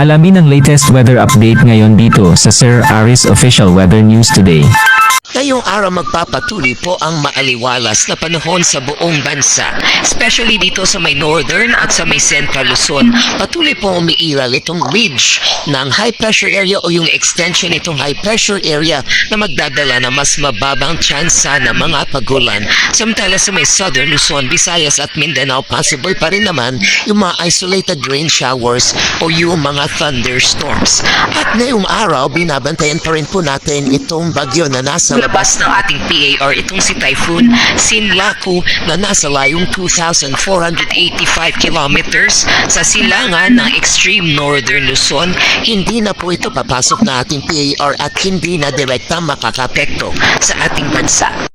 Alamin ang latest weather update ngayon dito sa Sir Aris Official Weather News Today. Ngayong araw magpapatuloy po ang maaliwalas na panahon sa buong bansa, especially dito sa may northern at sa may central Luzon. Patuloy po umiiral itong ridge ng high pressure area o yung extension itong high pressure area na magdadala na mas mababang tsansa ng mga pagulan. Samantala sa may southern Luzon, Visayas at Mindanao, possible pa rin naman yung mga isolated rain showers o yung mga thunderstorms. At ngayong araw, binabantayan pa rin po natin itong bagyo na nasa labas ng ating PAR, itong si Typhoon Sinlaku na nasa layong 2,485 kilometers sa silangan ng extreme northern Luzon. Hindi na po ito papasok na ating PAR at hindi na direkta makakapekto sa ating bansa.